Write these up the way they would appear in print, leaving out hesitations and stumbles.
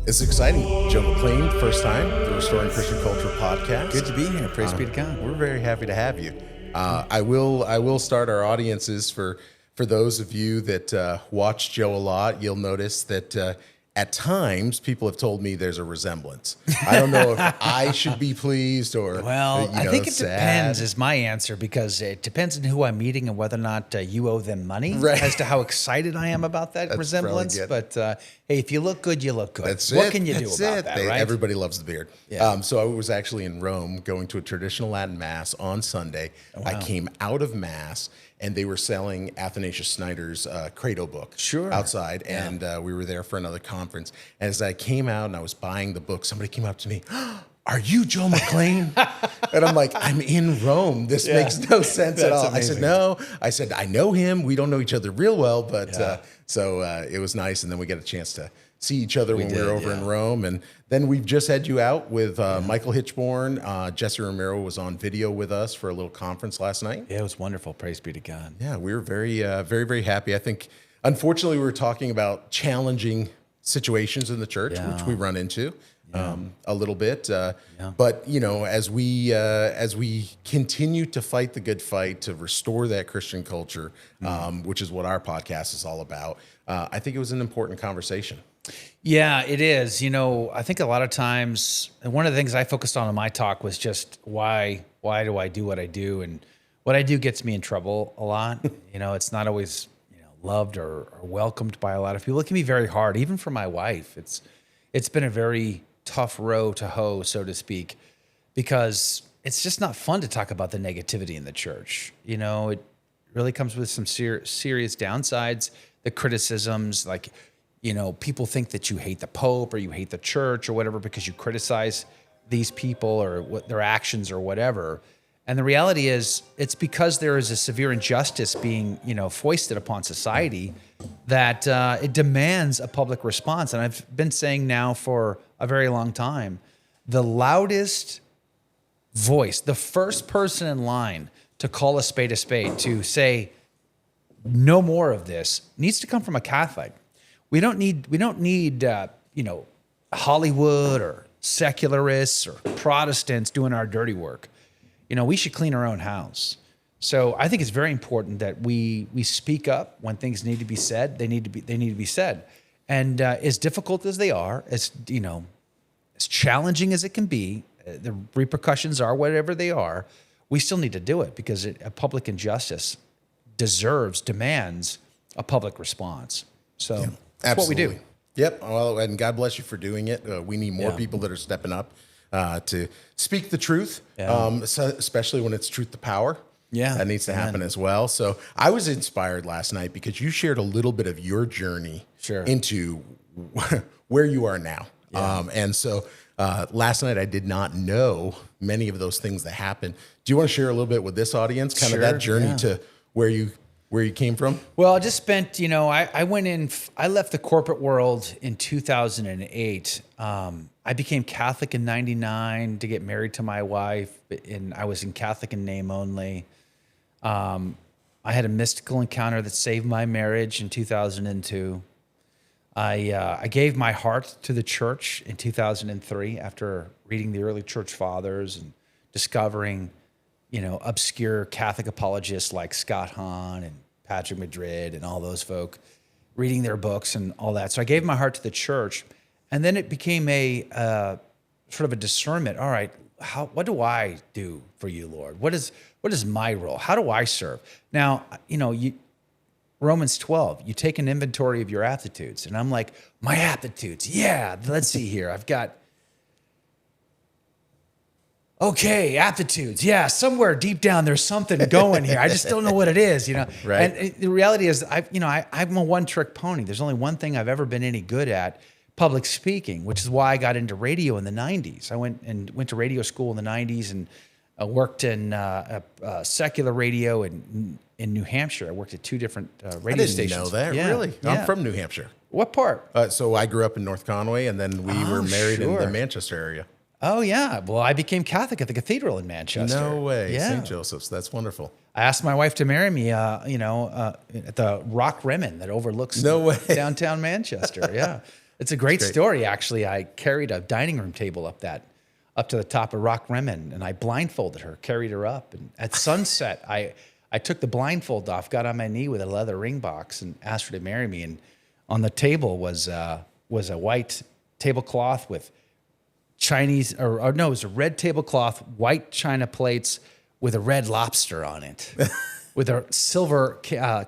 It's exciting. Joe McClain, first time, the Restoring Christian Culture podcast. Good to be here. Praise be to God. We're very happy to have you. I will start our audiences for those of you that watch Joe a lot. You'll notice that at times people have told me there's a resemblance. I don't know if I should be pleased or I think it sad. depends is my answer, because it depends on who I'm meeting and whether or not you owe them money as to how excited I am about that resemblance. But hey, if you look good, you look good. What can you do about that, right? Everybody loves the beard. Yeah. So I was actually in Rome going to a traditional Latin Mass on Sunday. Oh, wow. I came out of Mass and they were selling Athanasius Schneider's Credo book outside. Yeah. And we were there for another conference. And as I came out and I was buying the book, somebody came up to me, "Are you Joe McClain?" And I'm like, "I'm in Rome. This makes no sense at all." Amazing. I said, "No." I said, "I know him. We don't know each other real well, but so it was nice." And then we got a chance to see each other when we were over in Rome. And then we've just had you out with Michael Hitchborn. Jesse Romero was on video with us for a little conference last night. Yeah, it was wonderful. Praise be to God. Yeah, we were very, very happy. I think, unfortunately, we were talking about challenging situations in the church, which we run into a little bit. But, you know, as we continue to fight the good fight to restore that Christian culture, which is what our podcast is all about, I think it was an important conversation. Yeah, it is. You know, I think a lot of times, and one of the things I focused on in my talk was just why do I do what I do? And what I do gets me in trouble a lot. You know, it's not always, loved or welcomed by a lot of people. It can be very hard, even for my wife. It's been a very tough row to hoe, so to speak, because it's just not fun to talk about the negativity in the church. You know, it really comes with some serious downsides, the criticisms, like, people think that you hate the Pope or you hate the church or whatever because you criticize these people or what their actions or whatever. And the reality is, it's because there is a severe injustice being, foisted upon society that it demands a public response. And I've been saying now for a very long time, the loudest voice, the first person in line to call a spade, to say no more of this, needs to come from a Catholic. We don't need Hollywood or secularists or Protestants doing our dirty work. We should clean our own house. So I think it's very important that we speak up when things need to be said. They need to be said. And as difficult as they are, as challenging as it can be, the repercussions are whatever they are, we still need to do it because a public injustice demands a public response. So that's what we do. Yep. Well, and God bless you for doing it. We need more people that are stepping up to speak the truth, especially when it's truth to power. Yeah. That needs to happen as well. So I was inspired last night because you shared a little bit of your journey into where you are now. Yeah. And so last night I did not know many of those things that happened. Do you want to share a little bit with this audience, kind of that journey to where you came from? Well, I just spent, I left the corporate world in 2008. I became Catholic in 99 to get married to my wife, and I was in Catholic in name only. I had a mystical encounter that saved my marriage in 2002. I gave my heart to the church in 2003 after reading the early church fathers and discovering, obscure Catholic apologists like Scott Hahn and Patrick Madrid and all those folk, reading their books and all that. So I gave my heart to the church, and then it became a sort of a discernment. All right, what do I do for you, Lord? What is my role? How do I serve? Now, Romans 12, you take an inventory of your aptitudes, and I'm like, my aptitudes, let's see here. I've got aptitudes. Yeah, somewhere deep down there's something going here. I just don't know what it is, Right. And the reality is, I'm a one-trick pony. There's only one thing I've ever been any good at: public speaking, which is why I got into radio in the 90s. I went to radio school in the 90s and worked in secular radio in New Hampshire. I worked at two different radio stations. I didn't know that, really. I'm from New Hampshire. What part? So I grew up in North Conway, and then we were married in the Manchester area. Oh, yeah. Well, I became Catholic at the cathedral in Manchester. No way. Yeah. St. Joseph's. That's wonderful. I asked my wife to marry me, at the Rock Remen that overlooks downtown Manchester. Yeah. It's a great story, actually. I carried a dining room table up to the top of Rock Rimmon, and I blindfolded her, carried her up. And at sunset, I took the blindfold off, got on my knee with a leather ring box, and asked her to marry me. And on the table was a white tablecloth with Chinese, or no, it was a red tablecloth, white china plates with a red lobster on it, with a silver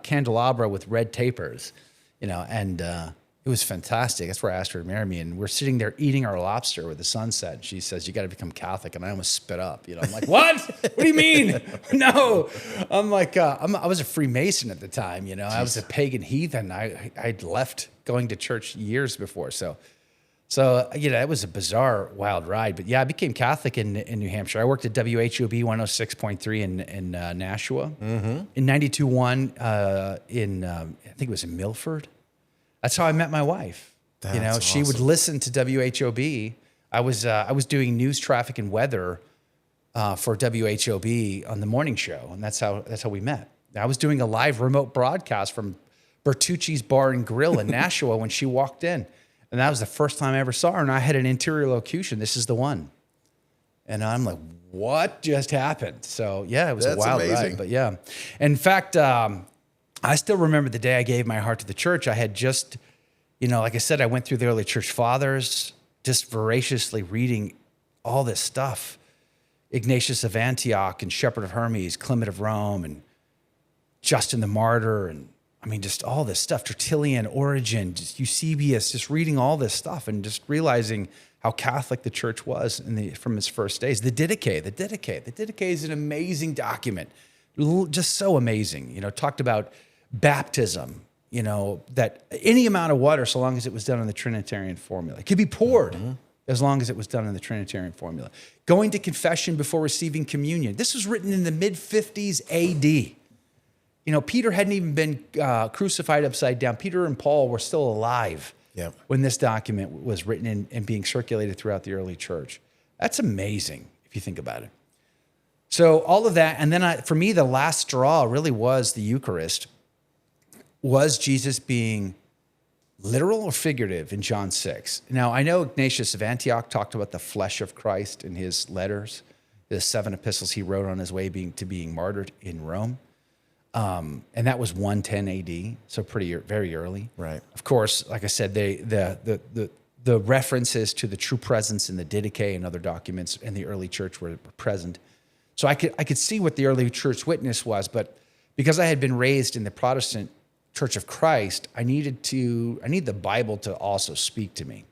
candelabra with red tapers, and it was fantastic. That's where I asked her to marry me. And we're sitting there eating our lobster with the sunset. And she says, "You got to become Catholic." And I almost spit up. I'm like, "What? What do you mean?" No. I'm like, I was a Freemason at the time. I was a pagan heathen. I'd left going to church years before. So it was a bizarre, wild ride. But yeah, I became Catholic in New Hampshire. I worked at WHOB 106.3 in Nashua. Mm-hmm. In 92.1 I think it was in Milford. That's how I met my wife. That's awesome. She would listen to WHOB. I was doing news, traffic, and weather for WHOB on the morning show, and that's how we met. I was doing a live remote broadcast from Bertucci's Bar and Grill in Nashua when she walked in, and that was the first time I ever saw her. And I had an interior locution. "This is the one," and I'm like, "What just happened?" So yeah, it was a wild ride. But yeah, in fact. I still remember the day I gave my heart to the church. I had just, like I said, I went through the early church fathers, just voraciously reading all this stuff. Ignatius of Antioch and Shepherd of Hermes, Clement of Rome, and Justin the Martyr, and just all this stuff. Tertullian, Origen, just Eusebius, just reading all this stuff and just realizing how Catholic the church was from its first days. The Didache is an amazing document, just so amazing. Talked about baptism, that any amount of water, so long as it was done in the Trinitarian formula. It could be poured as long as it was done in the Trinitarian formula. Going to confession before receiving communion. This was written in the mid-50s AD. Peter hadn't even been crucified upside down. Peter and Paul were still alive when this document was written and being circulated throughout the early church. That's amazing if you think about it. So all of that, and then for me, the last straw really was the Eucharist. Was Jesus being literal or figurative in John 6? Now, I know Ignatius of Antioch talked about the flesh of Christ in his letters, the 7 epistles he wrote on his way to being martyred in Rome. And that was 110 AD, so very early. Right. Of course, like I said, the references to the true presence in the Didache and other documents in the early church were present. So I could see what the early church witness was, but because I had been raised in the Protestant Church of Christ, I need the Bible to also speak to me.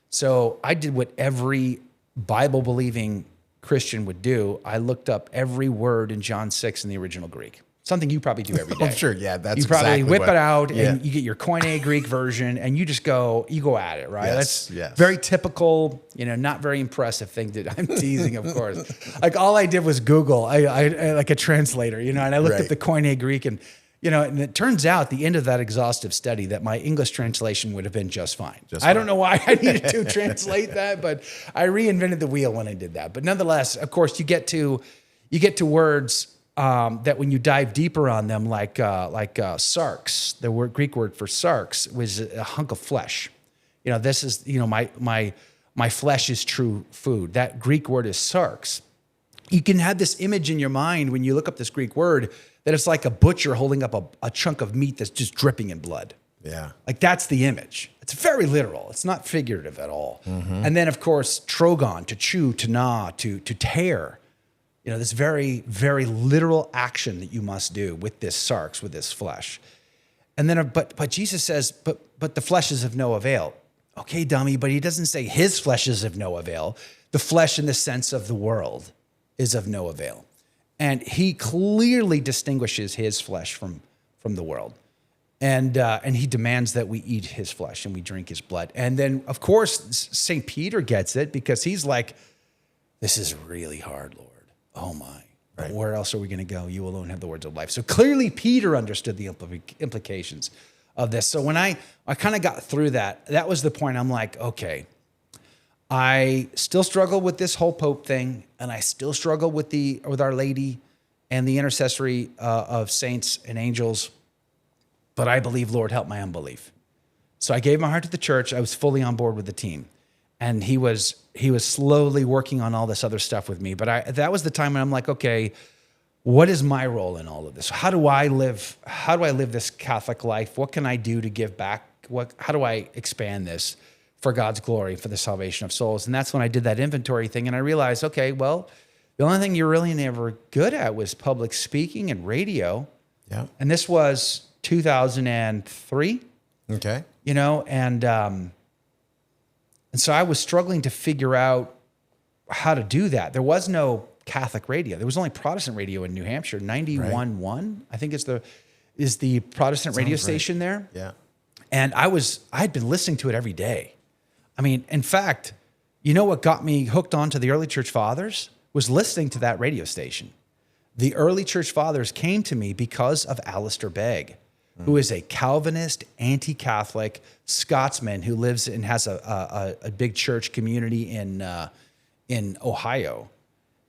So I did what every Bible-believing Christian would do. I looked up every word in John 6 in the original Greek. Something you probably do every day. I'm sure, yeah, that's you probably exactly whip it out and you get your Koine Greek version and you go at it, right? Yes, that's very typical, not very impressive thing that I'm teasing, of course. Like all I did was Google, I like a translator, and I looked at the Koine Greek and it turns out at the end of that exhaustive study that my English translation would have been just fine. I don't know why I needed to translate that, but I reinvented the wheel when I did that. But nonetheless, of course, you get to words that when you dive deeper on them, like sarx, the Greek word for sarx was a hunk of flesh. This is, my flesh is true food. That Greek word is sarx. You can have this image in your mind when you look up this Greek word that it's like a butcher holding up a chunk of meat that's just dripping in blood. Yeah. Like that's the image. It's very literal. It's not figurative at all. Mm-hmm. And then of course, trogon, to chew, to gnaw, to tear. This very, very literal action that you must do with this sarx, with this flesh. And then, but Jesus says, but the flesh is of no avail. Okay, dummy, but he doesn't say his flesh is of no avail. The flesh in the sense of the world is of no avail. And he clearly distinguishes his flesh from the world. And he demands that we eat his flesh and we drink his blood. And then, of course, St. Peter gets it because he's like, this is really hard, Lord. Oh, my. Right. Where else are we going to go? You alone have the words of life. So clearly Peter understood the implications of this. So when I kind of got through that was the point. I'm like, okay, I still struggle with this whole Pope thing, and I still struggle with Our Lady and the intercessory of saints and angels, but I believe, Lord, help my unbelief. So I gave my heart to the church. I was fully on board with the team. And he was slowly working on all this other stuff with me. But that was the time when I'm like, okay, what is my role in all of this? How do I live this Catholic life? What can I do to give back? How do I expand this for God's glory, for the salvation of souls? And that's when I did that inventory thing. And I realized, okay, well, the only thing you're really never good at was public speaking and radio. Yeah. And this was 2003. Okay. And so I was struggling to figure out how to do that. There was no Catholic radio. There was only Protestant radio in New Hampshire. 91.1, I think is the Protestant radio station there. Yeah. And I'd been listening to it every day. I mean, in fact, you know what got me hooked onto the early church fathers was listening to that radio station. The early church fathers came to me because of Alistair Begg, who is a Calvinist, anti-Catholic Scotsman who lives and has a big church community in Ohio.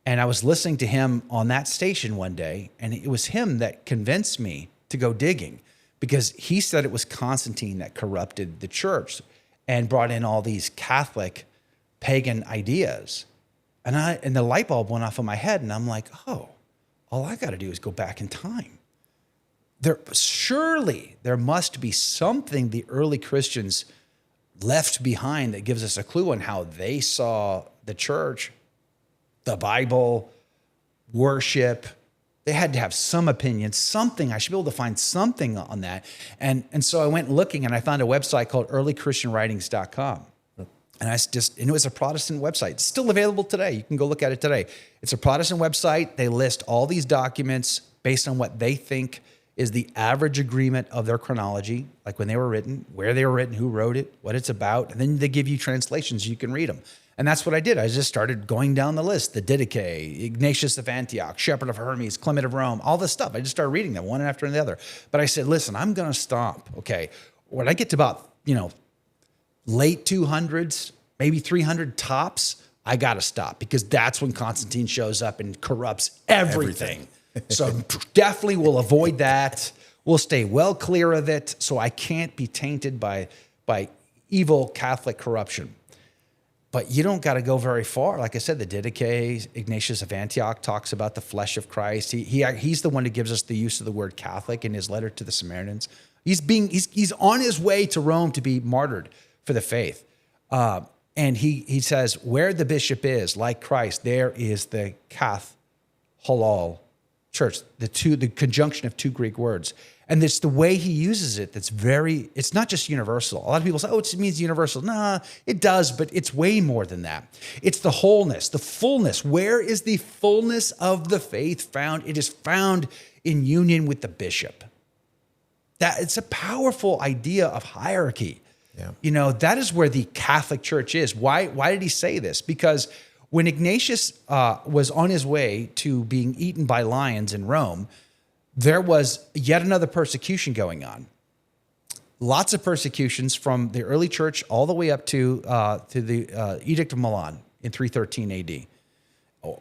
And I was listening to him on that station one day, and it was him that convinced me to go digging, because he said it was Constantine that corrupted the church and brought in all these Catholic pagan ideas. And the light bulb went off in my head, and I'm like, oh, all I got to do is go back in time. Surely there must be something the early Christians left behind that gives us a clue on how they saw the church, the Bible, worship. They had to have some opinion, something. I should be able to find something on that. And so I went looking, and I found a website called earlychristianwritings.com. And it was a Protestant website. It's still available today. You can go look at it today. It's a Protestant website. They list all these documents based on what they think is the average agreement of their chronology, like when they were written, where they were written, who wrote it, what it's about. And then they give you translations. You can read them. And that's what I did. I just started going down the list. The Didache, Ignatius of Antioch, Shepherd of Hermes, Clement of Rome, all this stuff. I just started reading them one after the other. But I said, listen, I'm going to stop. Okay. When I get to about, late 200s, maybe 300 tops, I got to stop, because that's when Constantine shows up and corrupts everything. So definitely we'll avoid that. We'll stay well clear of it, so I can't be tainted by evil Catholic corruption. But you don't got to go very far. Like I said, the Didache, Ignatius of Antioch, talks about the flesh of Christ. He's the one who gives us the use of the word Catholic in his letter to the Samaritans. He's on his way to Rome to be martyred for the faith. And he says, where the bishop is, like Christ, there is the Cath Halal church, the conjunction of two Greek words. And it's the way he uses it it's not just universal. A lot of people say, it means universal. Nah, it does, but it's way more than that. It's the wholeness, the fullness. Where is the fullness of the faith found? It is found in union with the bishop. It's a powerful idea of hierarchy. Yeah. That is where the Catholic Church is. Why did he say this? Because when Ignatius was on his way to being eaten by lions in Rome, there was yet another persecution going on. Lots of persecutions from the early church all the way up to the Edict of Milan in 313 AD.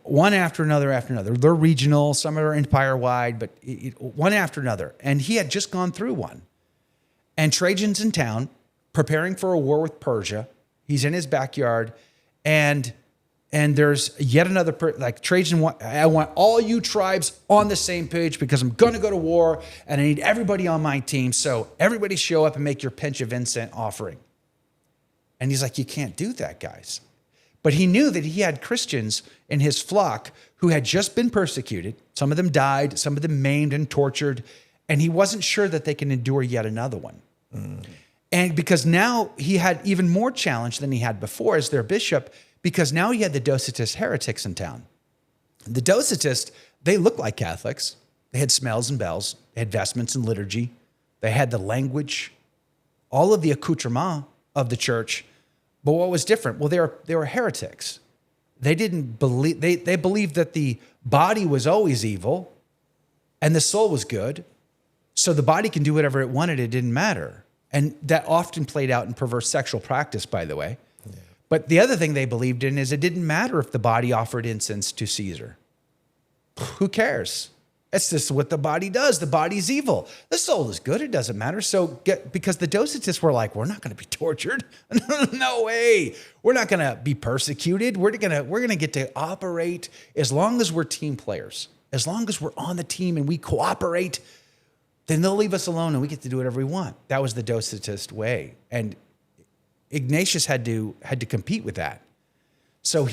One after another after another. They're regional, some are empire-wide, but one after another. And he had just gone through one. And Trajan's in town, preparing for a war with Persia. He's in his backyard, and there's yet another, Trajan, I want all you tribes on the same page, because I'm going to go to war, and I need everybody on my team. So everybody show up and make your pinch of incense offering. And he's like, you can't do that, guys. But he knew that he had Christians in his flock who had just been persecuted. Some of them died, some of them maimed and tortured, and he wasn't sure that they can endure yet another one. And because now he had even more challenge than he had before as their bishop, because now he had the Docetist heretics in town. The Docetists, they looked like Catholics. They had smells and bells. They had vestments and liturgy. They had the language, all of the accoutrement of the church. But what was different? Well, they were heretics. They didn't believe, they believed that the body was always evil and the soul was good. So the body can do whatever it wanted. It didn't matter. And that often played out in perverse sexual practice, by the way. Yeah. But the other thing they believed in is it didn't matter if the body offered incense to Caesar. Who cares? It's just what the body does. The body's evil. The soul is good. It doesn't matter. So because the Docetists were like, we're not going to be tortured. No way. We're not going to be persecuted. We're going to get to operate as long as we're team players. As long as we're on the team and we cooperate, then they'll leave us alone and we get to do whatever we want. That was the Docetist way. And Ignatius had to compete with that. So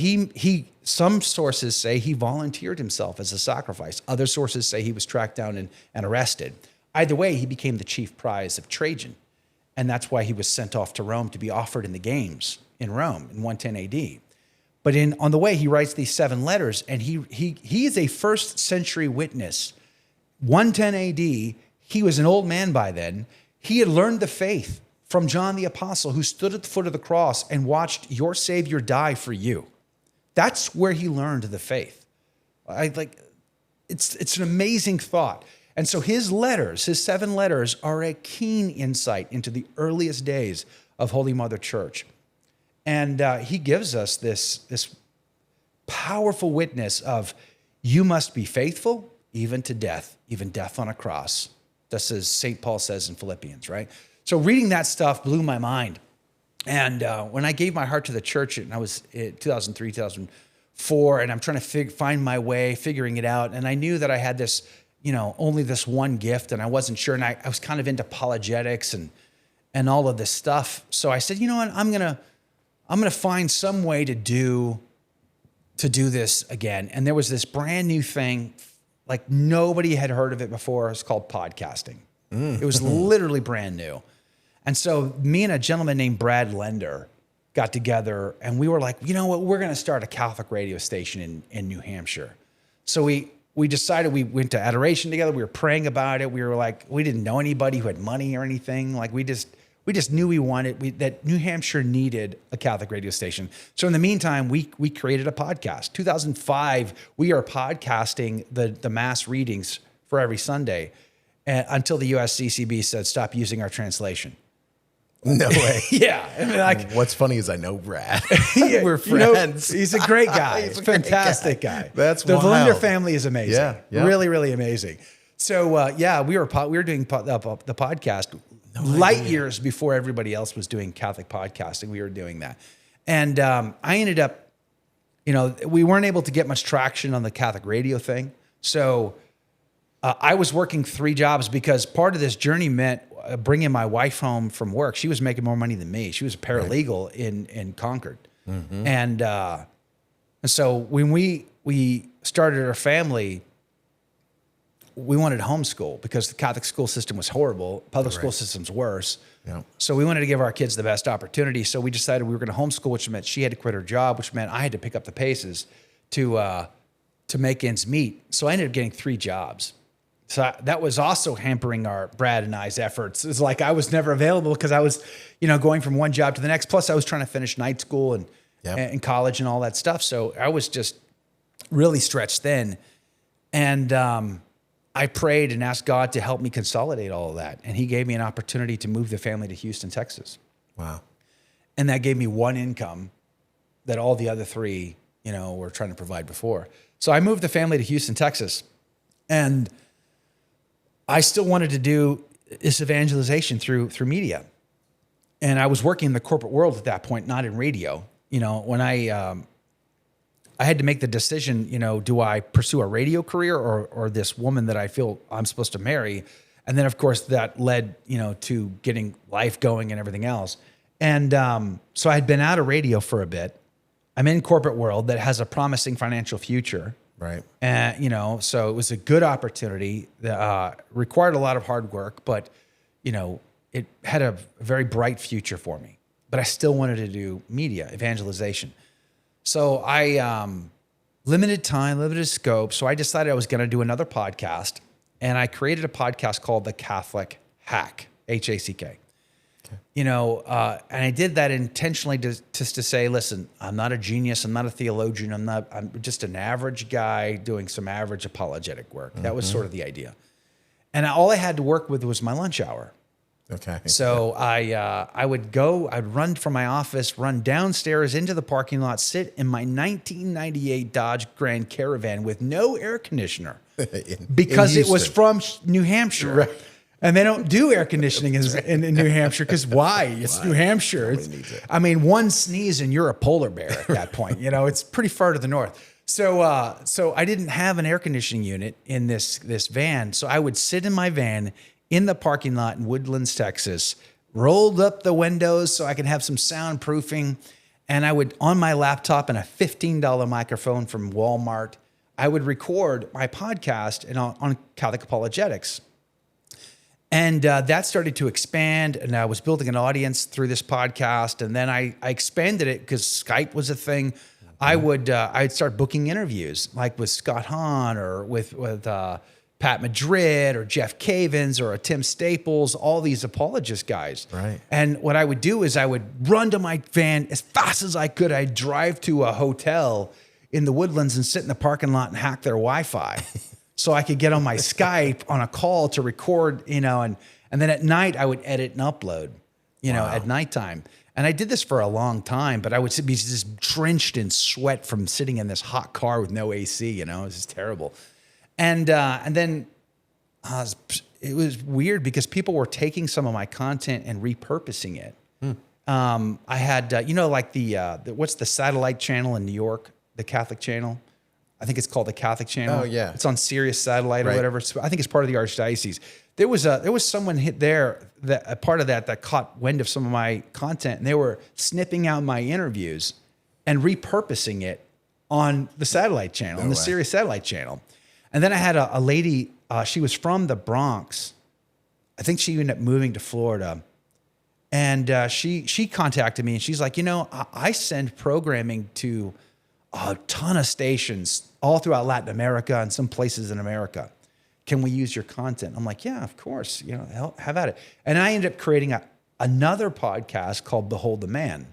some sources say he volunteered himself as a sacrifice. Other sources say he was tracked down and arrested. Either way, he became the chief prize of Trajan. And that's why he was sent off to Rome to be offered in the games in Rome in 110 AD. But on the way, he writes these 7 letters, and he is a first century witness. 110 AD, he was an old man by then. He had learned the faith from John the Apostle, who stood at the foot of the cross and watched your Savior die for you. That's where he learned the faith. It's an amazing thought. And so his 7 letters, are a keen insight into the earliest days of Holy Mother Church. And he gives us this powerful witness of, you must be faithful even to death, even death on a cross. Just as St. Paul says in Philippians, right? So reading that stuff blew my mind. And when I gave my heart to the church, and I was in 2003, 2004, and I'm trying to find my way, figuring it out. And I knew that I had this, only this one gift, and I wasn't sure. And I was kind of into apologetics and all of this stuff. So I said, you know what, I'm gonna find some way to do this again. And there was this brand new thing, like nobody had heard of it before. It's called podcasting. It was literally brand new. And so me and a gentleman named Brad Lender got together, and we were like, you know what, we're going to start a Catholic radio station in New Hampshire. So we decided, we went to adoration together. We were praying about it. We were like, we didn't know anybody who had money or anything. Like we just knew that New Hampshire needed a Catholic radio station. So in the meantime, we created a podcast. 2005, we are podcasting the mass readings for every Sunday until the USCCB said, stop using our translation. No way. Yeah. I mean, what's funny is I know Brad. Yeah, We're friends. He's a great guy. He's a fantastic guy. That's the wild. Lender family is amazing. Yeah. Really, really amazing. So we were doing the podcast light years before everybody else was doing Catholic podcasting. We were doing that. And I ended up, we weren't able to get much traction on the Catholic radio thing. So I was working 3 jobs because part of this journey meant bringing my wife home from work. She was making more money than me. She was a paralegal in Concord. Mm-hmm. And so when we started our family, we wanted to homeschool because the Catholic school system was horrible. Public school system's worse. Yeah. So we wanted to give our kids the best opportunity. So we decided we were going to homeschool, which meant she had to quit her job, which meant I had to pick up the paces to make ends meet. So I ended up getting 3 jobs. So that was also hampering Brad and I's efforts. It's like I was never available because I was, going from one job to the next. Plus I was trying to finish night school and college and all that stuff. So I was just really stretched thin. And I prayed and asked God to help me consolidate all of that. And he gave me an opportunity to move the family to Houston, Texas. Wow. And that gave me one income that all the other 3, were trying to provide before. So I moved the family to Houston, Texas. And I still wanted to do this evangelization through media. And I was working in the corporate world at that point, not in radio. When I had to make the decision, do I pursue a radio career or this woman that I feel I'm supposed to marry? And then, of course, that led, to getting life going and everything else. And so I had been out of radio for a bit. I'm in corporate world that has a promising financial future. Right. And, so it was a good opportunity that required a lot of hard work, but, it had a very bright future for me. But I still wanted to do media, evangelization. So I, limited time, limited scope. So I decided I was going to do another podcast. And I created a podcast called The Catholic Hack, HACK. And I did that intentionally just to say, listen, I'm not a genius. I'm not a theologian. I'm just an average guy doing some average apologetic work. Mm-hmm. That was sort of the idea. And all I had to work with was my lunch hour. Okay. So I would I'd run from my office, run downstairs into the parking lot, sit in my 1998 Dodge Grand Caravan with no air conditioner because it was from New Hampshire. Right. And they don't do air conditioning in New Hampshire because why? It's New Hampshire. I mean, one sneeze and you're a polar bear at that point. It's pretty far to the north. So I didn't have an air conditioning unit in this van. So I would sit in my van in the parking lot in Woodlands, Texas, rolled up the windows so I could have some soundproofing. And I would, on my laptop and a $15 microphone from Walmart, I would record my podcast on Catholic apologetics. And that started to expand, and I was building an audience through this podcast. And then I expanded it because Skype was a thing. I'd start booking interviews, like with Scott Hahn or with Pat Madrid or Jeff Cavins or Tim Staples, all these apologist guys. Right. And what I would do is I would run to my van as fast as I could. I'd drive to a hotel in the Woodlands and sit in the parking lot and hack their Wi-Fi so I could get on my Skype on a call to record, and then at night I would edit and upload, at nighttime. And I did this for a long time, but I would be just drenched in sweat from sitting in this hot car with no AC, it was just terrible. And then it was weird because people were taking some of my content and repurposing it. I had, like what's the satellite channel in New York, the Catholic channel? I think it's called the Catholic channel. Oh yeah, it's on Sirius Satellite or whatever. So I think it's part of the Archdiocese. There was someone hit there that a part of that caught wind of some of my content, and they were snipping out my interviews and repurposing it on the satellite channel, on the Sirius Satellite channel. And then I had a lady, she was from the Bronx. I think she ended up moving to Florida. And she contacted me and she's like, I send programming to a ton of stations all throughout Latin America and some places in America. Can we use your content? I'm like, yeah, of course, have at it. And I ended up creating another podcast called Behold the Man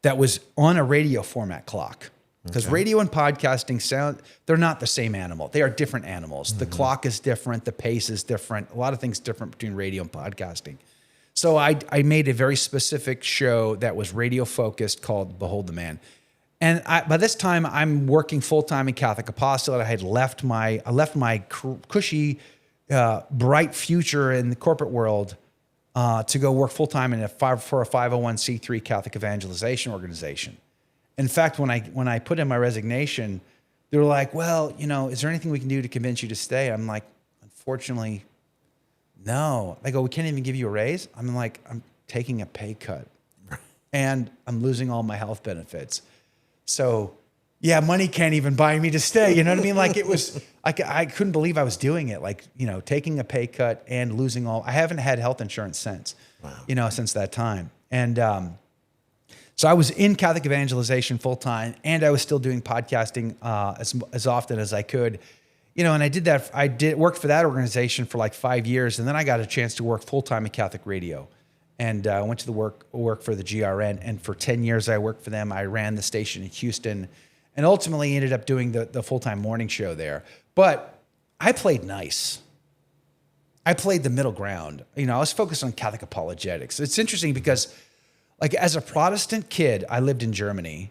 that was on a radio format clock. Because radio and podcasting they're not the same animal. They are different animals. Mm-hmm. The clock is different. The pace is different. A lot of things different between radio and podcasting. So I made a very specific show that was radio focused called Behold the Man. And by this time, I'm working full time in Catholic Apostolate. I had left my cushy, bright future in the corporate world to go work full time for a 501c3 Catholic evangelization organization. In fact, when I put in my resignation, they were like, well, is there anything we can do to convince you to stay? I'm like, unfortunately, no. They go, we can't even give you a raise. I'm like, I'm taking a pay cut and I'm losing all my health benefits. So yeah, money can't even buy me to stay. You know what I mean? Like it was, I couldn't believe I was doing it. Like, taking a pay cut and losing I haven't had health insurance since, since that time. And, so I was in Catholic evangelization full time, and I was still doing podcasting as often as I could, and I did that. I worked for that organization for like 5 years, and then I got a chance to work full time at Catholic Radio, and I went to the work for the GRN, and for 10 years I worked for them. I ran the station in Houston, and ultimately ended up doing the full time morning show there. But I played nice. I played the middle ground. I was focused on Catholic apologetics. It's interesting because, like, as a Protestant kid, I lived in Germany.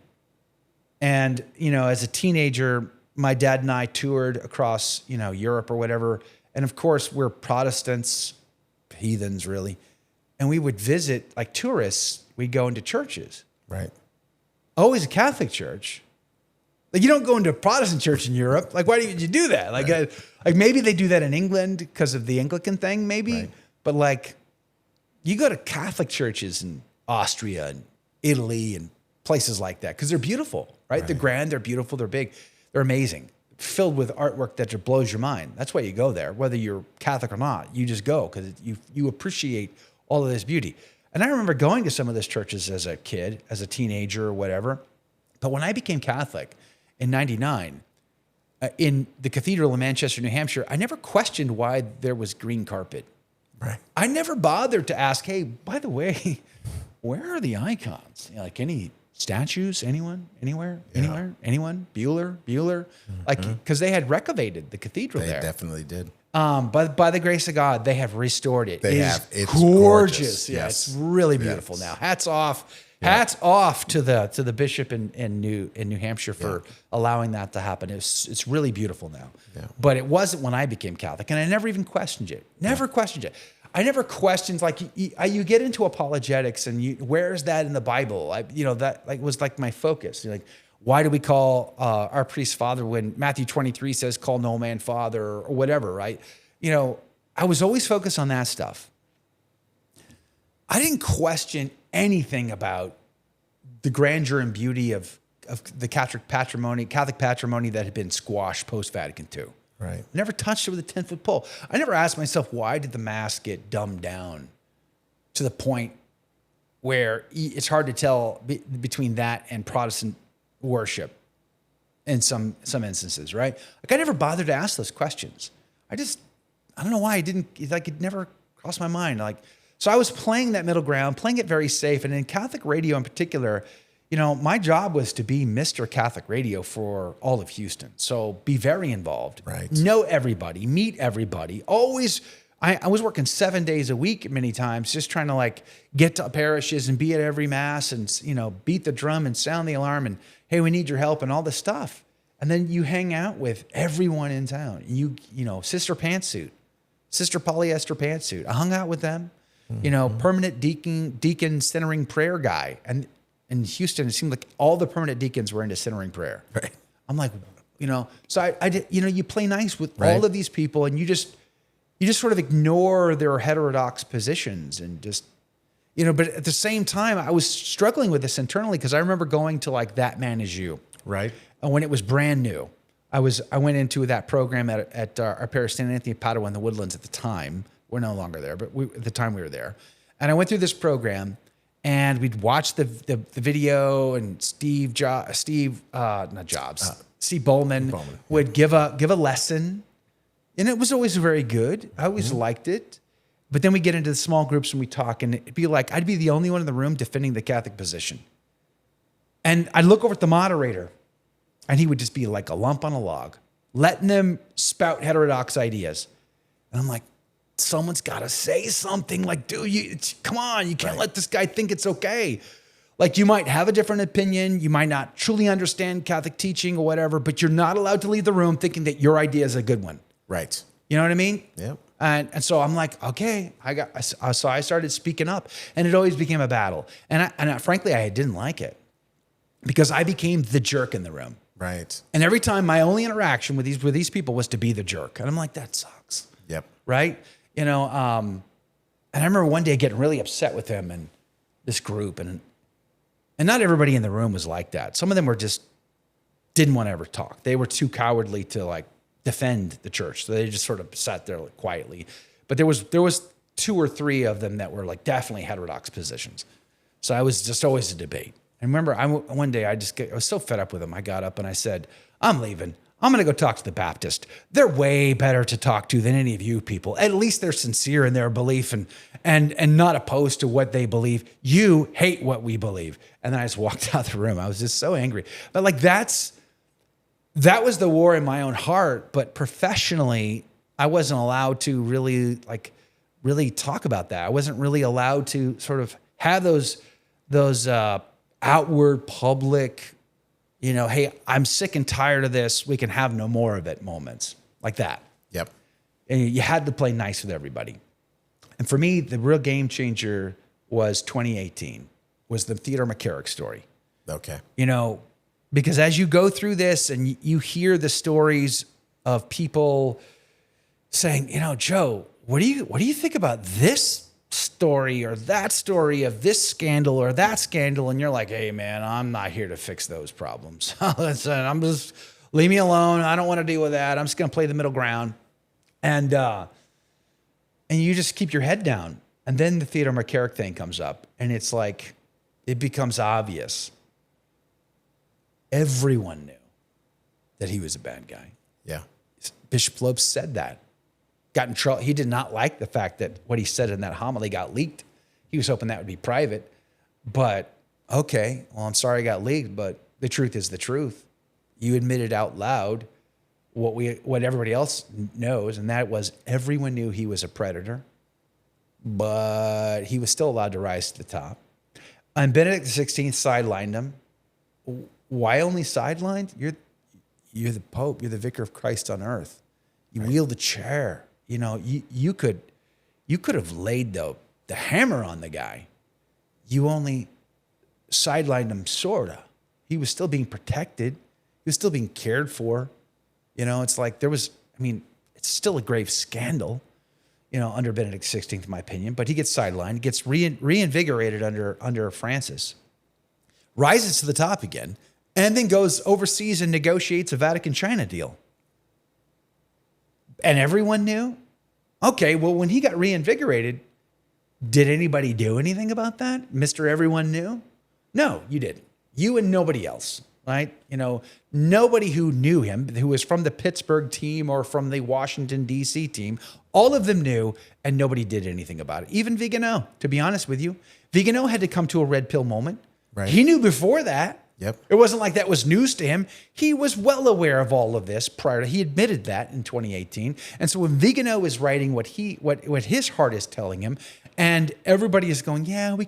And, as a teenager, my dad and I toured across, Europe or whatever. And of course, we're Protestants, heathens really. And we would visit, like tourists, we'd go into churches. Right. Always a Catholic church. Like, you don't go into a Protestant church in Europe. Like, why did you do that? Like, right. Like maybe they do that in England because of the Anglican thing, maybe. Right. But like, you go to Catholic churches in Austria and Italy and places like that because they're beautiful, right? They're grand, they're beautiful, they're big, they're amazing, filled with artwork that just blows your mind. That's why you go there, whether you're Catholic or not. You just go because you appreciate all of this beauty. And I remember going to some of those churches as a kid, as a teenager or whatever. But when I became Catholic in '99, in the cathedral in Manchester, New Hampshire, I never questioned why there was green carpet. Right. I never bothered to ask, hey, by the way, where are the icons? Like any statues? Anyone? Anywhere? Anywhere? Anyone? Bueller? Like, because they had renovated the cathedral there. They definitely did. But by the grace of God, they have restored it. It's gorgeous. Yeah, yes. it's really beautiful now. Hats off. Yeah. Hats off to the bishop in New Hampshire for allowing that to happen. It's really beautiful now. Yeah. But it wasn't when I became Catholic, and I never even questioned it. Never questioned it. I never questioned, like, you get into apologetics and where's that in the Bible? That was like my focus. Like, why do we call our priest father when Matthew 23 says, call no man father or whatever, right? I was always focused on that stuff. I didn't question anything about the grandeur and beauty of the Catholic patrimony that had been squashed post-Vatican II. Right. I never touched it with a 10-foot pole. I never asked myself, why did the Mass get dumbed down to the point where it's hard to tell between that and Protestant worship in some instances, right? Like, I never bothered to ask those questions. I don't know why it never crossed my mind. So I was playing that middle ground, playing it very safe. And in Catholic radio in particular, my job was to be Mr. Catholic Radio for all of Houston. So be very involved. Right. Know everybody, meet everybody. Always, I was working 7 days a week many times, just trying to get to parishes and be at every Mass and, beat the drum and sound the alarm and, hey, we need your help and all this stuff. And then you hang out with everyone in town. Sister Pantsuit, Sister Polyester Pantsuit. I hung out with them. Permanent deacon centering prayer guy. And in Houston, it seemed like all the permanent deacons were into centering prayer. Right. I'm like, so I did, you play nice with all of these people and you just sort of ignore their heterodox positions and just, but at the same time, I was struggling with this internally because I remember going to That Man Is You. Right. And when it was brand new, I went into that program at our parish, St. Anthony of Padua in the Woodlands at the time. We're no longer there, but at the time we were there. And I went through this program, and we'd watch the video, and Steve Bowman would give a lesson, and it was always very good. I always liked it. But then we get into the small groups and we talk, and it'd be like I'd be the only one in the room defending the Catholic position. And I'd look over at the moderator, and he would just be like a lump on a log, letting them spout heterodox ideas. And I'm like, someone's got to say something. Dude, come on, you can't let this guy think it's okay. You might have a different opinion, you might not truly understand Catholic teaching or whatever, but you're not allowed to leave the room thinking that your idea is a good one. Right. You know what I mean? Yep. And so I'm like, okay, so I started speaking up, and it always became a battle. And frankly, I didn't like it because I became the jerk in the room. Right. And every time my only interaction with these people was to be the jerk. And I'm like, that sucks. Yep. Right. And I remember one day getting really upset with him and this group, and not everybody in the room was like that. Some of them didn't want to ever talk. They were too cowardly to defend the church. So they just sort of sat there quietly. But there was 2 or 3 of them that were definitely heterodox positions. So I was just always a debate. I remember one day I was so fed up with them. I got up and I said, I'm leaving. I'm going to go talk to the Baptist. They're way better to talk to than any of you people. At least they're sincere in their belief and not opposed to what they believe. You hate what we believe. And then I just walked out the room. I was just so angry. But that was the war in my own heart. But professionally, I wasn't allowed to really talk about that. I wasn't really allowed to sort of have those outward public, hey, I'm sick and tired of this, we can have no more of it moments like that. Yep. And you had to play nice with everybody. And for me, the real game changer was 2018, was the Theodore McCarrick story. Okay. Because as you go through this and you hear the stories of people saying, Joe, what do you think about this story or that story of this scandal or that scandal? And you're like, hey man, I'm not here to fix those problems. I'm just, leave me alone. I don't want to deal with that. I'm just going to play the middle ground. And you just keep your head down. And then the Theodore McCarrick thing comes up, and it's like, it becomes obvious. Everyone knew that he was a bad guy. Yeah. Bishop Lopes said that. Got in trouble. He did not like the fact that what he said in that homily got leaked. He was hoping that would be private. But Okay, well, I'm sorry I got leaked, but the truth is the truth. You admitted out loud what everybody else knows, and that was everyone knew he was a predator, but he was still allowed to rise to the top. And Benedict XVI sidelined him. Why only sidelined? You're the Pope. You're the vicar of Christ on earth. You wield the chair. You know, you could have laid the hammer on the guy. You only sidelined him, sorta. He was still being protected. He was still being cared for. You know, it's like it's still a grave scandal, under Benedict XVI, in my opinion, but he gets sidelined, gets reinvigorated under Francis, rises to the top again, and then goes overseas and negotiates a Vatican-China deal. And everyone knew? Okay, well, when he got reinvigorated, did anybody do anything about that? Mr. Everyone Knew? No, you didn't. You and nobody else, right? Nobody who knew him, who was from the Pittsburgh team or from the Washington, D.C. team, all of them knew, and nobody did anything about it. Even Vigano, to be honest with you. Vigano had to come to a red pill moment. Right. He knew before that. Yep. It wasn't like that was news to him. He was well aware of all of this prior to, he admitted that in 2018. And so when Vigano is writing what his heart is telling him, and everybody is going, yeah, we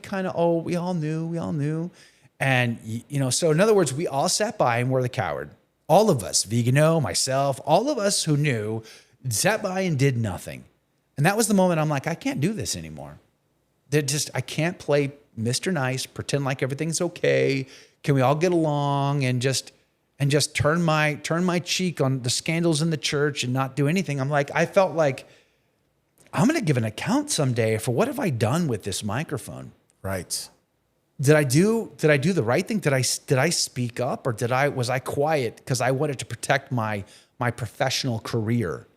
all knew. And, so in other words, we all sat by and were the coward. All of us, Vigano, myself, all of us who knew, sat by and did nothing. And that was the moment I'm like, I can't do this anymore. I can't play Mr. Nice, pretend like everything's okay. Can we all get along and just turn my cheek on the scandals in the church and not do anything? I felt like I'm going to give an account someday for what have I done with this microphone? Right. Did I do the right thing? Did I speak up, or was I quiet because I wanted to protect my professional career?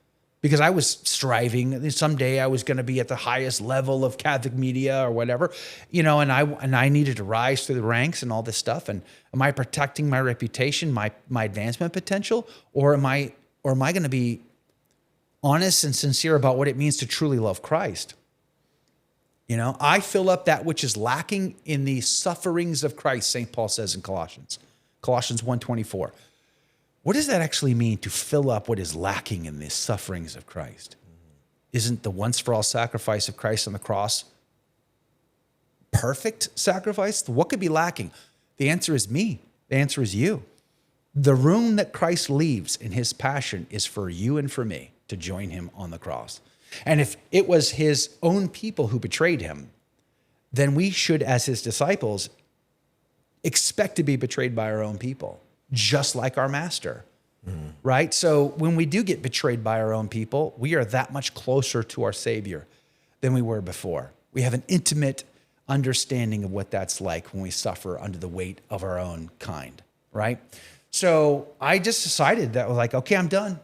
Because I was striving. Someday I was going to be at the highest level of Catholic media or whatever, and I needed to rise through the ranks and all this stuff. And am I protecting my reputation, my advancement potential, or am I going to be honest and sincere about what it means to truly love Christ? I fill up that which is lacking in the sufferings of Christ, St. Paul says in Colossians 1:24. What does that actually mean, to fill up what is lacking in the sufferings of Christ? Isn't the once-for-all sacrifice of Christ on the cross perfect sacrifice? What could be lacking? The answer is me. The answer is you. The room that Christ leaves in his passion is for you and for me to join him on the cross. And if it was his own people who betrayed him, then we should, as his disciples, expect to be betrayed by our own people, just like our master, right? So when we do get betrayed by our own people, we are that much closer to our Savior than we were before. We have an intimate understanding of what that's like when we suffer under the weight of our own kind, right? So I just decided that, okay, I'm done.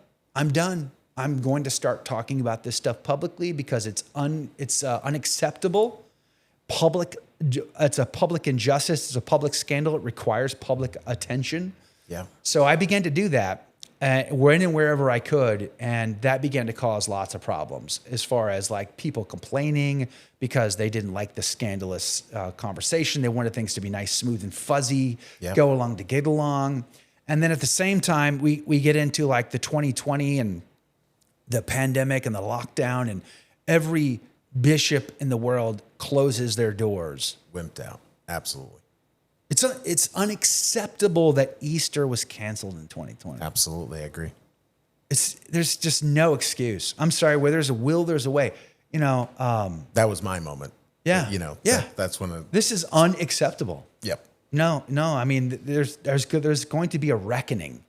I'm going to start talking about this stuff publicly because it's unacceptable. It's a public injustice. It's a public scandal. It requires public attention. Yeah. So I began to do that when and wherever I could, and that began to cause lots of problems as far as people complaining because they didn't like the scandalous conversation. They wanted things to be nice, smooth, and fuzzy, go along to get along. And then at the same time, we get into the 2020 and the pandemic and the lockdown, and every bishop in the world closes their doors. Wimped out. Absolutely. It's unacceptable that Easter was canceled in 2020. Absolutely, I agree. There's just no excuse. I'm sorry, where there's a will, there's a way. That was my moment. Yeah. That's when this is unacceptable. Yep. No. I mean, there's going to be a reckoning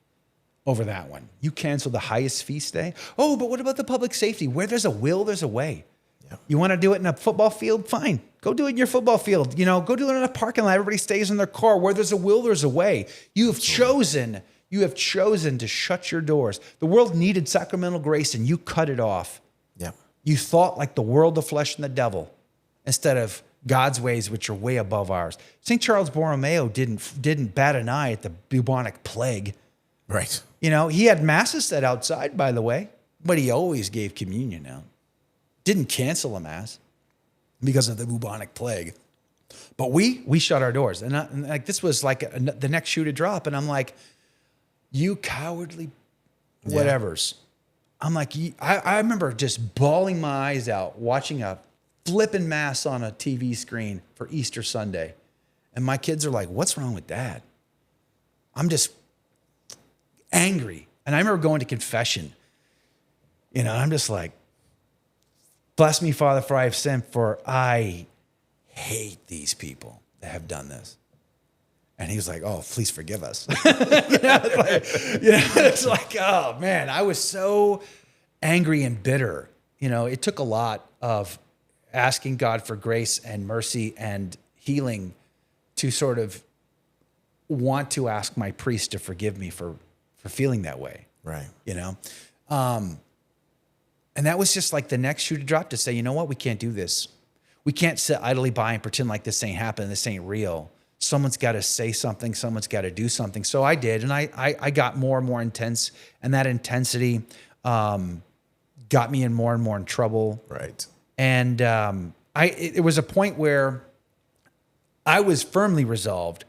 over that one. You canceled the highest feast day. Oh, but what about the public safety? Where there's a will, there's a way. Yep. You want to do it in a football field? Fine. Go do it in your football field. Go do it in a parking lot. Everybody stays in their car. Where there's a will, there's a way. You have chosen to shut your doors. The world needed sacramental grace, and you cut it off. Yeah. You thought like the world, the flesh, and the devil, instead of God's ways, which are way above ours. St. Charles Borromeo didn't bat an eye at the bubonic plague. Right. He had masses set outside, by the way, but he always gave communion out. Didn't cancel a mass because of the bubonic plague. But we shut our doors. And like, this was like the next shoe to drop. And I'm like, you cowardly whatevers. I'm like, I remember just bawling my eyes out, watching a flipping mass on a TV screen for Easter Sunday. And my kids are like, what's wrong with Dad? I'm just angry. And I remember going to confession, you know, I'm just like, bless me, Father, for I have sinned, for I hate these people that have done this. And he was like, oh, please forgive us. It's like, oh man, I was so angry and bitter. You know, it took a lot of asking God for grace and mercy and healing to sort of want to ask my priest to forgive me for feeling that way. Right. You know? And that was just like the next shoe to drop, to say, you know what? We can't do this. We can't sit idly by and pretend like this ain't happening. This ain't real. Someone's got to say something. Someone's got to do something. So I did. And I got more and more intense. And that intensity got me in more and more in trouble. Right. And it was a point where I was firmly resolved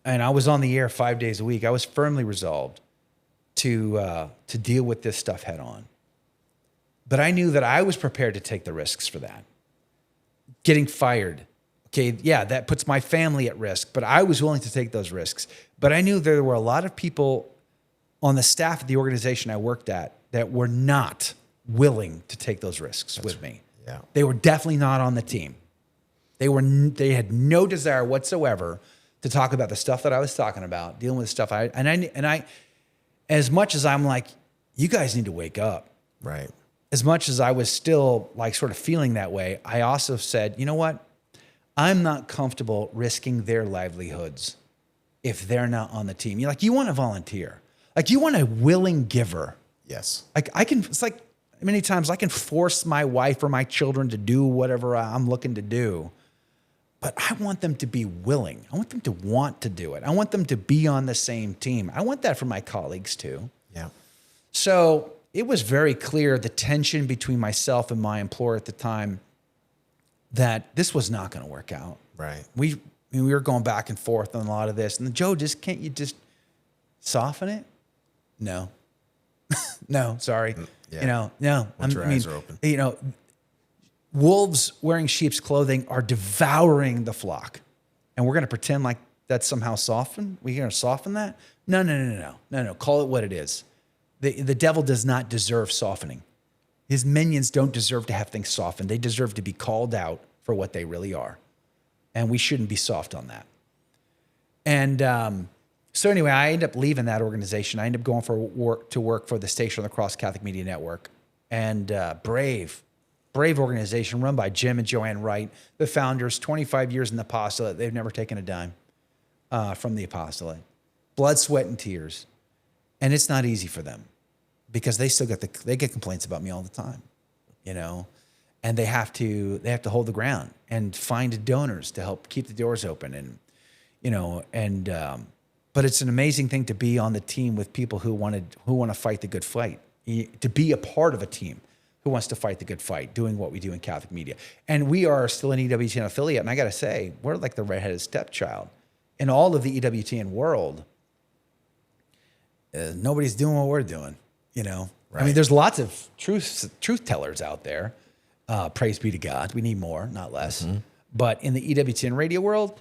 and I was on the air 5 days a week. I was firmly resolved to deal with this stuff head on. But I knew that I was prepared to take the risks for that. Getting fired. Okay, yeah, that puts my family at risk, but I was willing to take those risks. But I knew there were a lot of people on the staff of the organization I worked at that were not willing to take those risks with me. Yeah. They were definitely not on the team. They had no desire whatsoever to talk about the stuff that I was talking about, dealing with stuff. I, as much as I'm like, you guys need to wake up. Right. As much as I was still like sort of feeling that way, I also said, you know what? I'm not comfortable risking their livelihoods if they're not on the team. You want to volunteer. Like, you want a willing giver. Yes. Like, it's like many times I can force my wife or my children to do whatever I'm looking to do, but I want them to be willing. I want them to want to do it. I want them to be on the same team. I want that for my colleagues too. Yeah. So it was very clear, the tension between myself and my employer at the time, that this was not going to work out. Right. We were going back and forth on a lot of this. And Joe, can't you just soften it? No. No, sorry. Yeah. No. Once your eyes are open. Wolves wearing sheep's clothing are devouring the flock. And we're going to pretend like that's somehow softened? We're going to soften that? No. Call it what it is. The devil does not deserve softening. His minions don't deserve to have things softened. They deserve to be called out for what they really are. And we shouldn't be soft on that. And so anyway, I ended up leaving that organization. I ended up going to work for the Station on the Cross Catholic Media Network. And brave organization run by Jim and Joanne Wright, the founders, 25 years in the apostolate. They've never taken a dime from the apostolate. Blood, sweat, and tears. And it's not easy for them, because they still they get complaints about me all the time, and they have to hold the ground and find donors to help keep the doors open. And, but it's an amazing thing to be on the team with people who want to fight the good fight, to be a part of a team who wants to fight the good fight, doing what we do in Catholic media. And we are still an EWTN affiliate. And I got to say, we're like the redheaded stepchild in all of the EWTN world. Nobody's doing what we're doing, Right. I mean, there's lots of truth tellers out there. Praise be to God. We need more, not less. Mm-hmm. But in the EWTN radio world,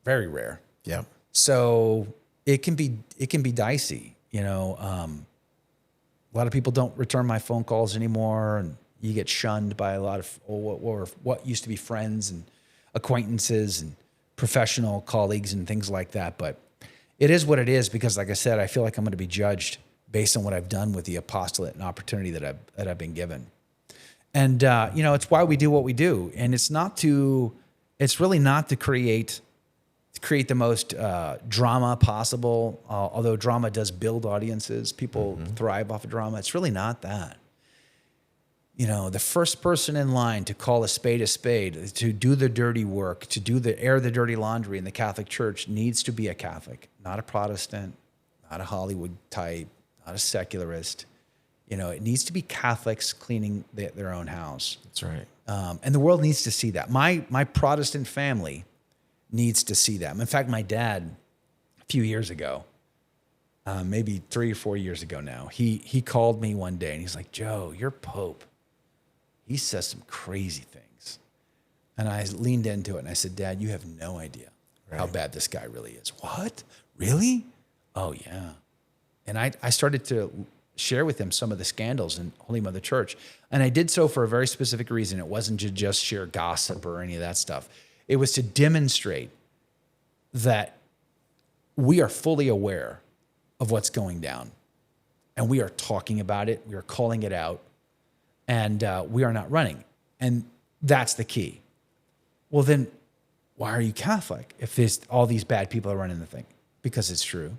very rare. Yeah. So it can be dicey. A lot of people don't return my phone calls anymore, and you get shunned by a lot of what used to be friends and acquaintances and professional colleagues and things like that. But it is what it is, because, like I said, I feel like I'm going to be judged based on what I've done with the apostolate and opportunity that I've been given. And it's why we do what we do, and it's really not to create the most drama possible. Although drama does build audiences, people thrive off of drama. It's really not that. The first person in line to call a spade, to do the dirty work, to air the dirty laundry in the Catholic Church needs to be a Catholic, not a Protestant, not a Hollywood type, not a secularist. It needs to be Catholics cleaning their own house. That's right. And the world needs to see that. My Protestant family needs to see that. In fact, my dad, a few years ago, maybe 3 or 4 years ago now, he called me one day and he's like, Joe, your Pope, he says some crazy things. And I leaned into it and I said, Dad, you have no idea how bad this guy really is. What? Really? Oh, yeah. And I started to share with him some of the scandals in Holy Mother Church. And I did so for a very specific reason. It wasn't to just share gossip or any of that stuff. It was to demonstrate that we are fully aware of what's going down. And we are talking about it. We are calling it out. And we are not running. And that's the key. Well, then why are you Catholic if there's all these bad people are running the thing? Because it's true.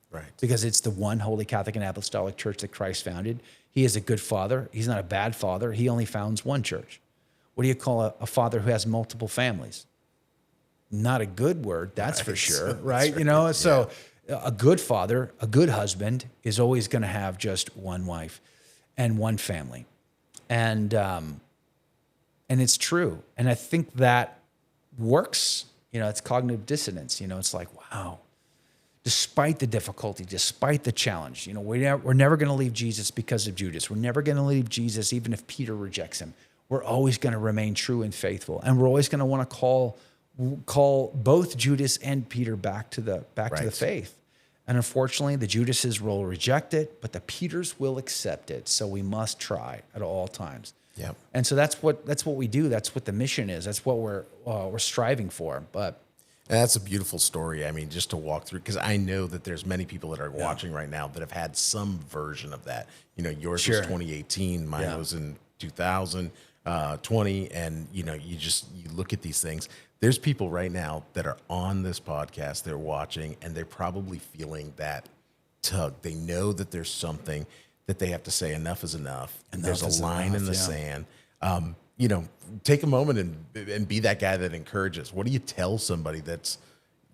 Right. Because it's the one Holy Catholic and Apostolic Church that Christ founded. He is a good father. He's not a bad father. He only founds one church. What do you call a father who has multiple families? Not a good word, that's for sure, right? You know, so a good father, a good husband is always going to have just one wife and one family. And it's true. And I think that works. You know, it's cognitive dissonance. You know, it's like, wow. Despite the difficulty, despite the challenge, you know, we're never going to leave Jesus because of Judas. We're never going to leave Jesus even if Peter rejects him. We're always going to remain true and faithful, and we're always going to want to call both Judas and Peter back to the faith. And unfortunately, the Judases will reject it, but the Peters will accept it. So we must try at all times. Yep. And so that's what we do. That's what the mission is. That's what we're striving for. But. And that's a beautiful story. I mean, just to walk through, because I know that there's many people that are watching right now that have had some version of that. You know, yours was 2018, mine was in 2020, and you know, you look at these things. There's people right now that are on this podcast, they're watching, and they're probably feeling that tug. They know that there's something that they have to say. Enough is enough. And there's a line in the sand. You know, take a moment and be that guy that encourages. What do you tell somebody that's,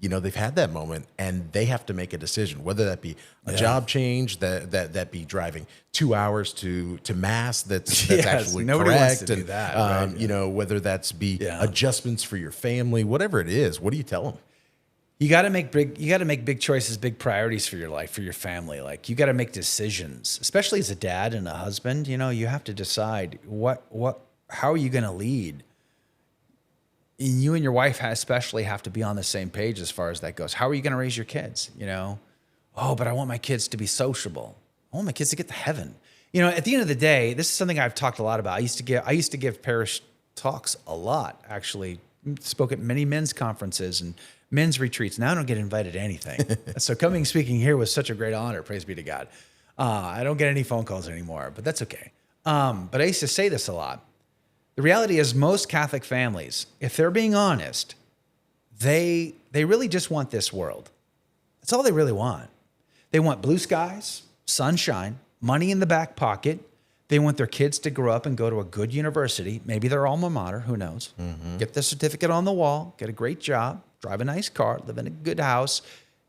you know, they've had that moment and they have to make a decision, whether that be a job change, that be driving 2 hours to mass that's actually nobody correct, wants to do that, right? You know, whether that's be adjustments for your family, whatever it is. What do you tell them? You got to make big choices, big priorities for your life, for your family. Like you got to make decisions, especially as a dad and a husband. You know, you have to decide how are you going to lead? And you and your wife especially have to be on the same page as far as that goes. How are you going to raise your kids? You know, oh, but I want my kids to be sociable. I want my kids to get to heaven. You know, at the end of the day, this is something I've talked a lot about. I used to give parish talks a lot. Actually, spoke at many men's conferences and men's retreats. Now I don't get invited to anything. So coming speaking here was such a great honor. Praise be to God. I don't get any phone calls anymore, but that's okay. But I used to say this a lot. The reality is most Catholic families, if they're being honest, they really just want this world. That's all they really want. They want blue skies, sunshine, money in the back pocket. They want their kids to grow up and go to a good university, maybe their alma mater, who knows, get the certificate on the wall, get a great job, drive a nice car, live in a good house,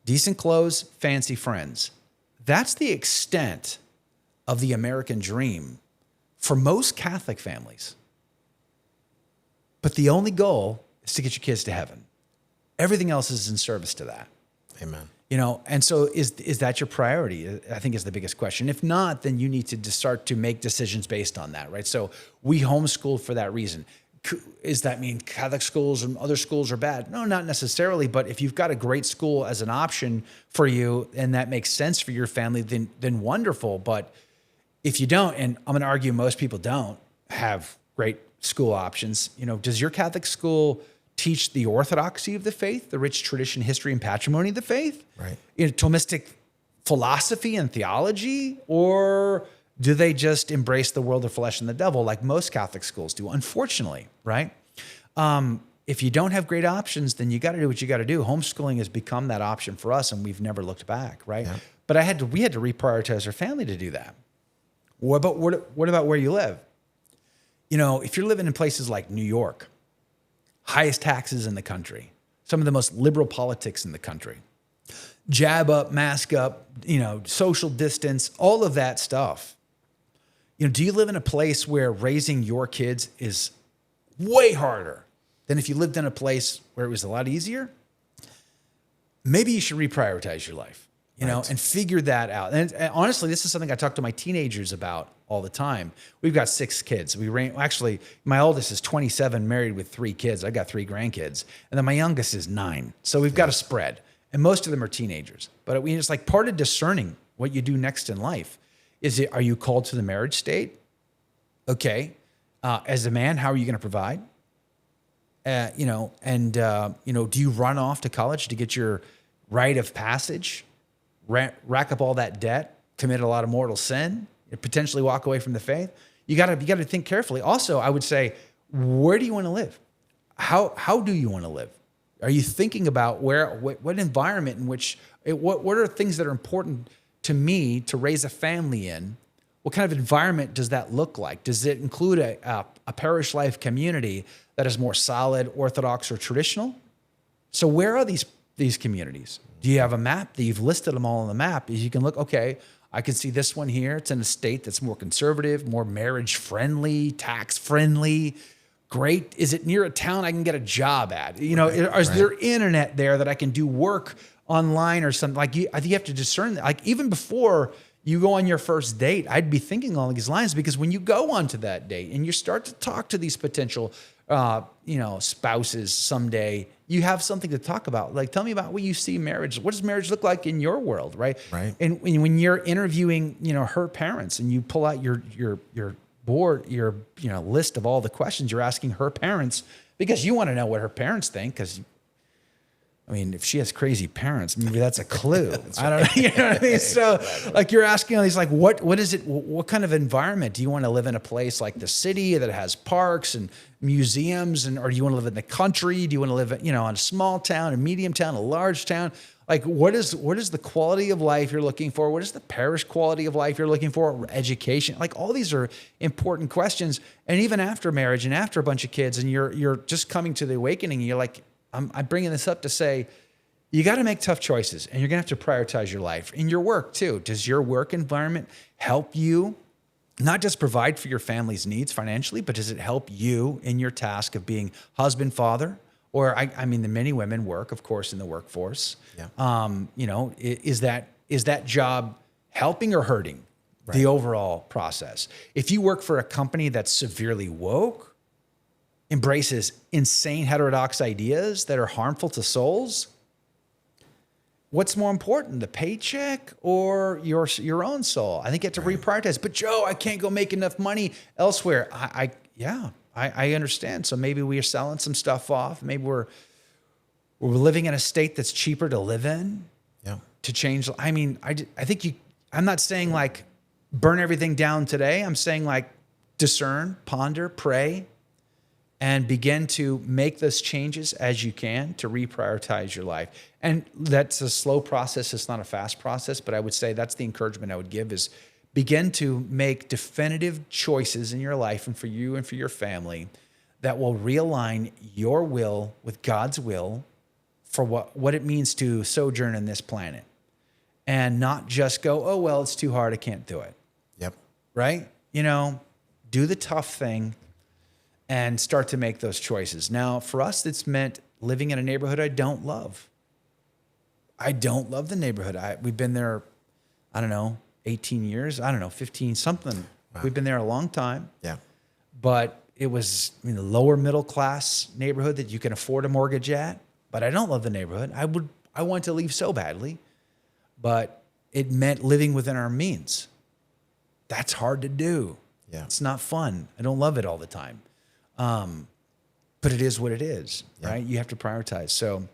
decent clothes, fancy friends. That's the extent of the American dream for most Catholic families. But the only goal is to get your kids to heaven. Everything else is in service to that. Amen. You know, and so is that your priority? I think is the biggest question. If not, then you need to start to make decisions based on that, right? So we homeschool for that reason. Does that mean Catholic schools and other schools are bad? No, not necessarily. But if you've got a great school as an option for you and that makes sense for your family, then wonderful. But if you don't, and I'm going to argue most people don't have great school options. You know, does your Catholic school teach the orthodoxy of the faith, the rich tradition, history, and patrimony of the faith? Right. You know, Thomistic philosophy and theology? Or do they just embrace the world of flesh and the devil like most Catholic schools do, unfortunately, right? If you don't have great options, then you got to do what you got to do. Homeschooling has become that option for us, and we've never looked back, right? Yeah. But we had to reprioritize our family to do that. What about where you live? You know, if you're living in places like New York, highest taxes in the country, some of the most liberal politics in the country, jab up, mask up, you know, social distance, all of that stuff. You know, do you live in a place where raising your kids is way harder than if you lived in a place where it was a lot easier. Maybe you should reprioritize your life, you know, and figure that out. And honestly, this is something I talk to my teenagers about all the time. We've got 6 kids. Actually, my oldest is 27, married with 3 kids. I got 3 grandkids. And then my youngest is 9. So we've got a spread. And most of them are teenagers. But it's like part of discerning what you do next in life. Are you called to the marriage state? Okay. As a man, how are you going to provide? Do you run off to college to get your rite of passage, rack up all that debt, commit a lot of mortal sin, and potentially walk away from the faith? You got to think carefully. Also, I would say, where do you want to live? How do you want to live? Are you thinking about what environment in which, what are things that are important to me to raise a family in? What kind of environment does that look like? Does it include a parish life community that is more solid, orthodox, or traditional? So where are these communities? Do you have a map? That you've listed them all on the map. You can look, okay, I can see this one here. It's in a state that's more conservative, more marriage friendly, tax friendly. Great. Is it near a town I can get a job at? Is there internet there that I can do work online or something? Like I think you have to discern that. Like even before you go on your first date, I'd be thinking along these lines, because when you go onto that date and you start to talk to these potential, spouses someday, you have something to talk about. Like, tell me about what you see marriage. What does marriage look like in your world, right? Right. And when you're interviewing, her parents, and you pull out your board, your list of all the questions you're asking her parents, because you want to know what her parents think. Because if she has crazy parents, maybe that's a clue. I don't know. You know what I mean? So like you're asking all these, like, what is it? What kind of environment do you want to live in? A place like the city that has parks and museums, or do you want to live in the country? Do you want to live in, a small town, a medium town, a large town? Like, what is the quality of life you're looking for? What is the parish quality of life you're looking for? Education? Like, all these are important questions. And even after marriage and after a bunch of kids, and you're just coming to the awakening, you're like, I'm bringing this up to say, you got to make tough choices, and you're going to have to prioritize your life and your work too. Does your work environment help you not just provide for your family's needs financially, but does it help you in your task of being husband, father? Or the many women work, of course, in the workforce. Yeah. Is that job helping or hurting the overall process? If you work for a company that's severely woke, embraces insane heterodox ideas that are harmful to souls, what's more important, the paycheck or your own soul? I think you have to reprioritize. But Joe, I can't go make enough money elsewhere. I understand. So maybe we are selling some stuff off. Maybe we're living in a state that's cheaper to live in. Yeah. To change. I think I'm not saying like burn everything down today. I'm saying like discern, ponder, pray, and begin to make those changes as you can to reprioritize your life. And that's a slow process. It's not a fast process, but I would say that's the encouragement I would give is begin to make definitive choices in your life and for you and for your family that will realign your will with God's will for what it means to sojourn in this planet, and not just go, oh, well, it's too hard, I can't do it. Yep. Right? Do the tough thing and start to make those choices. Now, for us, it's meant living in a neighborhood I don't love. I don't love the neighborhood. We've been there, 18 years, 15 something. Wow. We've been there a long time. Yeah. But it was the lower middle class neighborhood that you can afford a mortgage at. But I don't love the neighborhood. I want to leave so badly, but it meant living within our means. That's hard to do. Yeah. It's not fun. I don't love it all the time. But it is what it is, right? You have to prioritize. So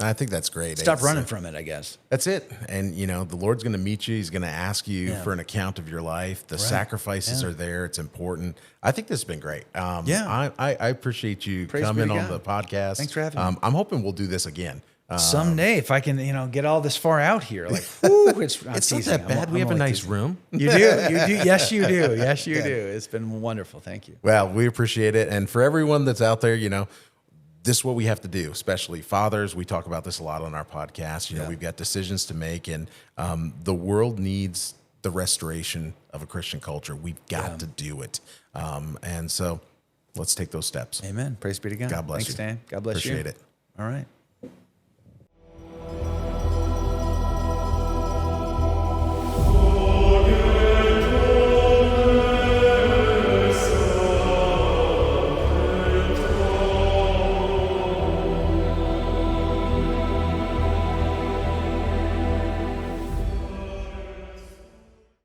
I think that's great. Stop running from it, I guess. That's it. And, the Lord's going to meet you. He's going to ask you for an account of your life. The sacrifices are there. It's important. I think this has been great. I appreciate you coming on the podcast. Thanks for having me. I'm hoping we'll do this again. Someday, if I can, get all this far out here, like, whew, it's not that bad. We have a nice room. You do. Yes, you do. Yes, you do. It's been wonderful. Thank you. Well, we appreciate it. And for everyone that's out there, this is what we have to do, especially fathers. We talk about this a lot on our podcast. We've got decisions to make, and the world needs the restoration of a Christian culture. We've got to do it. And so let's take those steps. Amen. Praise be to God. God bless you. Thanks, Dan. God bless you. Appreciate it. All right.